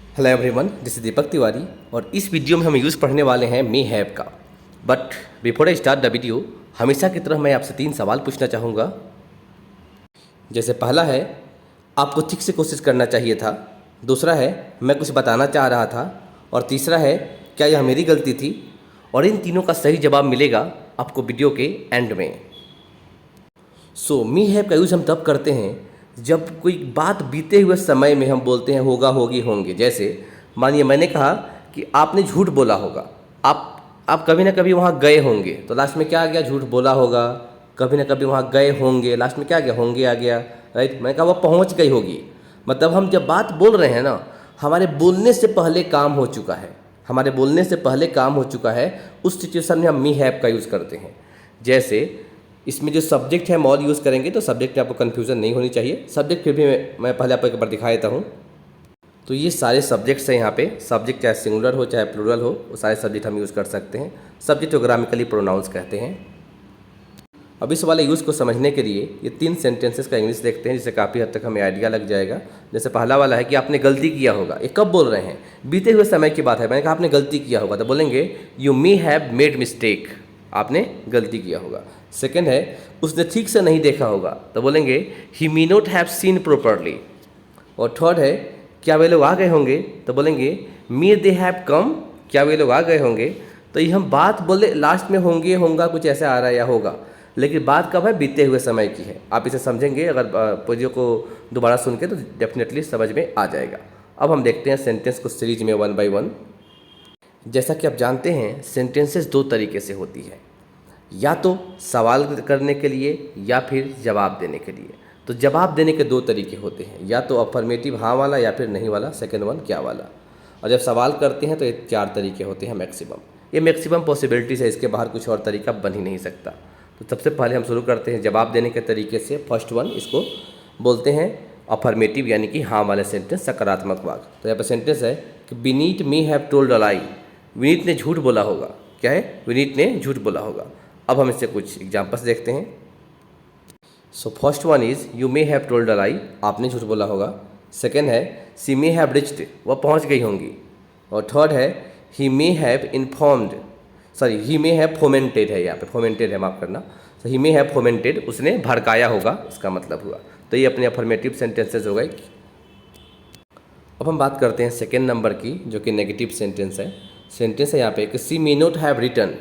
Hello everyone, this is Deepak Tiwari और इस video में हम यूज़ पढ़ने वाले हैं मी हैव का। But before I start the video, हमेशा की तरह मैं आपसे 3 सवाल पूछना चाहूँगा। जैसे पहला है, आपको ठीक से कोशिश करना चाहिए था। दूसरा है, मैं कुछ बताना चाह रहा था। और तीसरा है, क्या यह मेरी गलती थी। और इन तीनों का सही जवाब मिलेगा आपको वीडियो के एंड में। सो मी हैव का यूज़ हम तब करते हैं जब कोई बात बीते हुए समय में हम बोलते हैं होगा, होगी, होंगे। जैसे मानिए मैंने कहा कि आपने झूठ बोला होगा। आप कभी ना कभी वहाँ गए होंगे, तो लास्ट में क्या आ गया? झूठ बोला होगा। कभी ना कभी वहाँ गए होंगे, लास्ट में क्या आ गया? होंगे आ गया। राइट, मैंने कहा वो पहुँच गई होगी। मतलब हम जब बात बोल रहे हैं ना, हमारे बोलने से पहले काम हो चुका है। हमारे बोलने से पहले काम हो चुका है, उस सिचुएशन में हम मी हैव का यूज़ करते हैं। जैसे इसमें जो सब्जेक्ट है हम और यूज़ करेंगे, तो सब्जेक्ट में आपको कन्फ्यूज़न नहीं होनी चाहिए। सब्जेक्ट फिर भी मैं पहले आपको एक बार दिखा देता हूँ। तो ये सारे सब्जेक्ट्स हैं यहाँ पे। सब्जेक्ट चाहे सिंगुलर हो चाहे प्लूरल हो, वो सारे सब्जेक्ट हम यूज़ कर सकते हैं। सब्जेक्ट को ग्रामेटिकली प्रोनाउंस कहते हैं। अब इस वाले यूज़ को समझने के लिए ये 3 सेंटेंसेस का इंग्लिश देखते हैं, जिससे काफ़ी हद तक हमें आइडिया लग जाएगा। जैसे पहला वाला है कि आपने गलती किया होगा। ये कब बोल रहे हैं? बीते हुए समय की बात है। मैंने कहा आपने गलती किया होगा, तो बोलेंगे you may have made mistake. आपने गलती किया होगा। सेकेंड है, उसने ठीक से नहीं देखा होगा, तो बोलेंगे he may not have seen properly. और थर्ड है, क्या वे लोग आ गए होंगे, तो बोलेंगे मे दे हैव कम। क्या वे लोग आ गए होंगे? तो ये हम बात बोले लास्ट में होंगे, होगा, कुछ ऐसा आ रहा है या होगा, लेकिन बात कब है? बीते हुए समय की है। आप इसे समझेंगे अगर वीडियो को दोबारा सुन के, तो डेफिनेटली समझ में आ जाएगा। अब हम देखते हैं सेंटेंस को सीरीज में 1 बाय 1। जैसा कि आप जानते हैं, सेंटेंसेस 2 तरीके से होती है, या तो सवाल करने के लिए या फिर जवाब देने के लिए। तो जवाब देने के 2 तरीके होते हैं, या तो अफर्मेटिव हाँ वाला या फिर नहीं वाला, सेकंड वन क्या वाला। और जब सवाल करते हैं तो ये 4 तरीके होते हैं मैक्सिमम। ये मैक्सिमम पॉसिबिलिटीज है, इसके बाहर कुछ और तरीका बन ही नहीं सकता। तो सबसे पहले हम शुरू करते हैं जवाब देने के तरीके से। फर्स्ट वन, इसको बोलते हैं अफर्मेटिव, यानी कि हाँ वाले सेंटेंस, सकारात्मक वाक्य। तो यहाँ पर सेंटेंस है कि Vineet may have told a lie. Vineet ने झूठ बोला होगा। क्या है? विनीत ने झूठ बोला होगा। अब हम इससे कुछ एग्जाम्पल्स देखते हैं। So first one is you may have told a lie. आपने झूठ बोला होगा। सेकेंड है सी मे हैव रिच्ड। वह पहुंच गई होंगी। और थर्ड है he may have informed, sorry he may have fomented है, यहाँ पे फोमेंटेड है, माफ़ करना। तो ही मे हैव फोमेंटेड, उसने भड़काया होगा, इसका मतलब हुआ। तो ये अपने अफर्मेटिव सेंटेंसेज हो गए। अब हम बात करते हैं सेकेंड नंबर की, जो कि नेगेटिव सेंटेंस है। सेंटेंस है यहाँ पे कि सी मे नॉट हैव रिटन।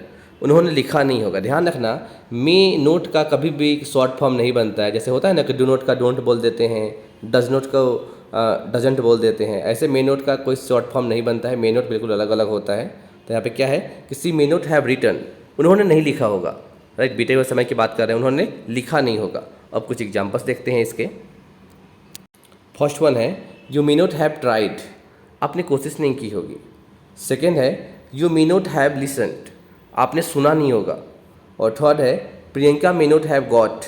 उन्होंने लिखा नहीं होगा। ध्यान रखना, मे नोट का कभी भी शॉर्ट फॉर्म नहीं बनता है। जैसे होता है ना कि डू नोट का डोंट बोल देते हैं, डज नोट को डजेंट बोल देते हैं। ऐसे मे नोट का कोई शॉर्ट फॉर्म नहीं बनता है। मे नोट बिल्कुल अलग अलग होता है। तो यहाँ पे क्या है कि सी मे नोट हैव रिटन, उन्होंने नहीं लिखा होगा। राइट, बीते हुए समय की बात कर रहे हैं, उन्होंने लिखा नहीं होगा। अब कुछ एग्जाम्पल्स देखते हैं इसके। फर्स्ट वन है you may not have tried. आपने कोशिश नहीं की होगी। सेकेंड है you may not have listened. आपने सुना नहीं होगा। और थर्ड है प्रियंका मे नॉट हैव गॉट।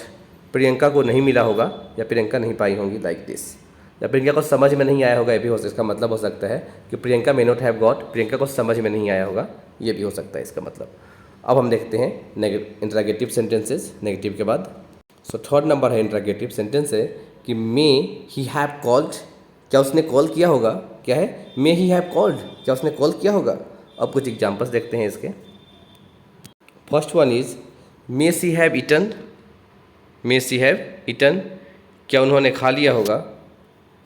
प्रियंका को नहीं मिला होगा या प्रियंका नहीं पाई होंगी, लाइक दिस। या प्रियंका को समझ में नहीं आया होगा, ये भी हो सकता है। इसका मतलब हो सकता है कि प्रियंका मे नॉट हैव गॉट, प्रियंका को समझ में नहीं आया होगा, ये भी हो सकता है इसका मतलब। अब हम देखते हैं इंट्रागेटिव सेंटेंसेस नेगेटिव के बाद। सो थर्ड नंबर है इंट्रागेटिव सेंटेंस है कि मे ही हैव कॉल्ड। क्या उसने कॉल किया होगा? क्या है? मे ही हैव कॉल्ड, क्या उसने कॉल किया होगा? अब कुछ एग्जाम्पल्स देखते हैं इसके। First one is may she have eaten. May she have eaten, क्या उन्होंने खा लिया होगा?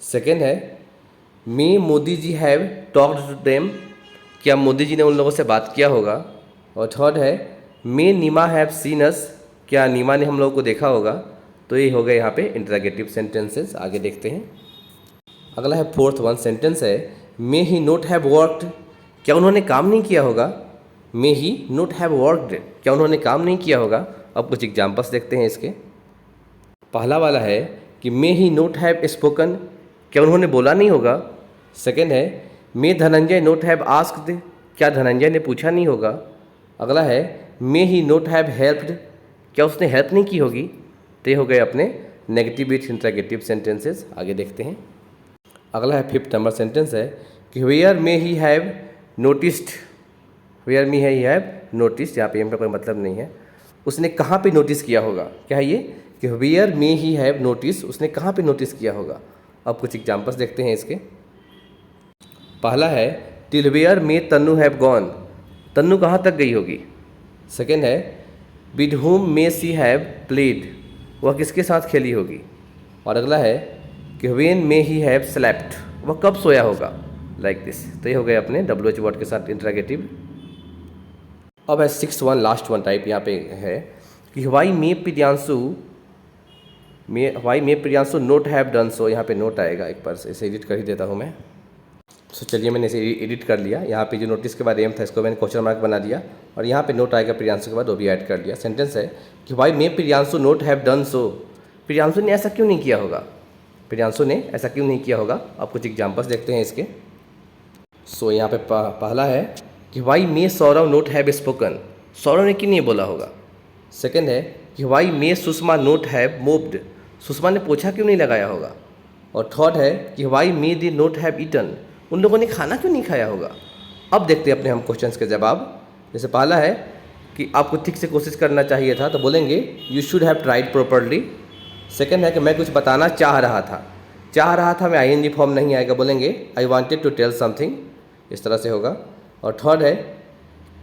सेकेंड है may Modi ji have talked to them. क्या मोदी जी ने उन लोगों से बात किया होगा? और थर्ड है मे नीमा हैव सीन अस। क्या नीमा ने हम लोगों को देखा होगा? तो ये हो गए यहाँ पे इंट्रागेटिव सेंटेंसेस। आगे देखते हैं। अगला है फोर्थ वन, सेंटेंस है मे ही नोट हैव वर्कड। क्या उन्होंने काम नहीं किया होगा? मे ही नोट हैव वर्कड, क्या उन्होंने काम नहीं किया होगा? अब कुछ एग्जाम्पल्स देखते हैं इसके। पहला वाला है कि मे ही नोट हैव स्पोकन। क्या उन्होंने बोला नहीं होगा? सेकेंड है मे धनंजय नोट हैव आस्क्ड। क्या धनंजय ने पूछा नहीं होगा? अगला है मे ही नोट हैव हेल्प्ड। क्या उसने हेल्प नहीं की होगी? तो ये हो गए अपने नेगेटिव विथ इंट्रागेटिव सेंटेंसेस। आगे देखते हैं। अगला है फिफ्थ नंबर सेंटेंस है कि where may he have noticed. Where may he have noticed, यहाँ पे एम का कोई मतलब नहीं है। उसने कहाँ पे नोटिस किया होगा? क्या है ये कि where may he have notice, उसने कहाँ पे नोटिस किया होगा? अब कुछ एग्जाम्पल्स देखते हैं इसके। पहला है till where may Tannu have gone, Tannu कहाँ तक गई होगी। सेकेंड है with whom may she have played, वह किसके साथ खेली होगी। और अगला है कि when may he have slept, वह कब सोया होगा, लाइक दिस। तो ये हो गए अपने WH वर्ड के साथ इंटरोगेटिव। अब है 6th लास्ट वन टाइप यहाँ पे है कि why may Priyanshu not have done so, यहाँ पे नोट आएगा, एक बार इसे एडिट कर ही देता हूँ मैं। सो चलिए मैंने इसे एडिट कर लिया। यहाँ पे जो नोटिस के बाद एम था इसको मैंने क्वेश्चन मार्क बना दिया और यहाँ पे नोट आएगा प्रियांशु के बाद, वो भी ऐड कर लिया। सेंटेंस है कि why may Priyanshu not have done so, Priyanshu ने ऐसा क्यों नहीं किया होगा, प्रियांशु ने ऐसा क्यों नहीं किया होगा। आप कुछ एग्जाम्पल्स देखते हैं इसके। सो यहाँ पे पहला है कि why may Saurav not have spoken, Saurav ने क्यों नहीं बोला होगा। सेकेंड है कि why may Sushma not have mopped, Sushma ने पोछा क्यों नहीं लगाया होगा। और थर्ड है कि why may they not have eaten, उन लोगों ने खाना क्यों नहीं खाया होगा। अब देखते हैं अपने हम क्वेश्चंस के जवाब। जैसे पहला है कि आपको ठीक से कोशिश करना चाहिए था, तो बोलेंगे you should have tried properly. Second है कि मैं कुछ बताना चाह रहा था मैं ING फॉर्म नहीं आएगा, बोलेंगे I wanted to tell something, इस तरह से होगा। और थर्ड है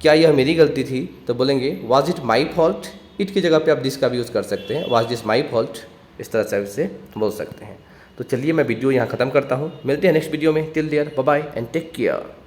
क्या यह मेरी गलती थी, तो बोलेंगे was it my fault, it की जगह पे आप दिस का भी यूज़ कर सकते हैं, वाज दिस माई फॉल्ट, इस तरह से इससे बोल सकते हैं। तो चलिए मैं वीडियो यहाँ ख़त्म करता हूँ, मिलते हैं नेक्स्ट वीडियो में। Till there bye bye and take care.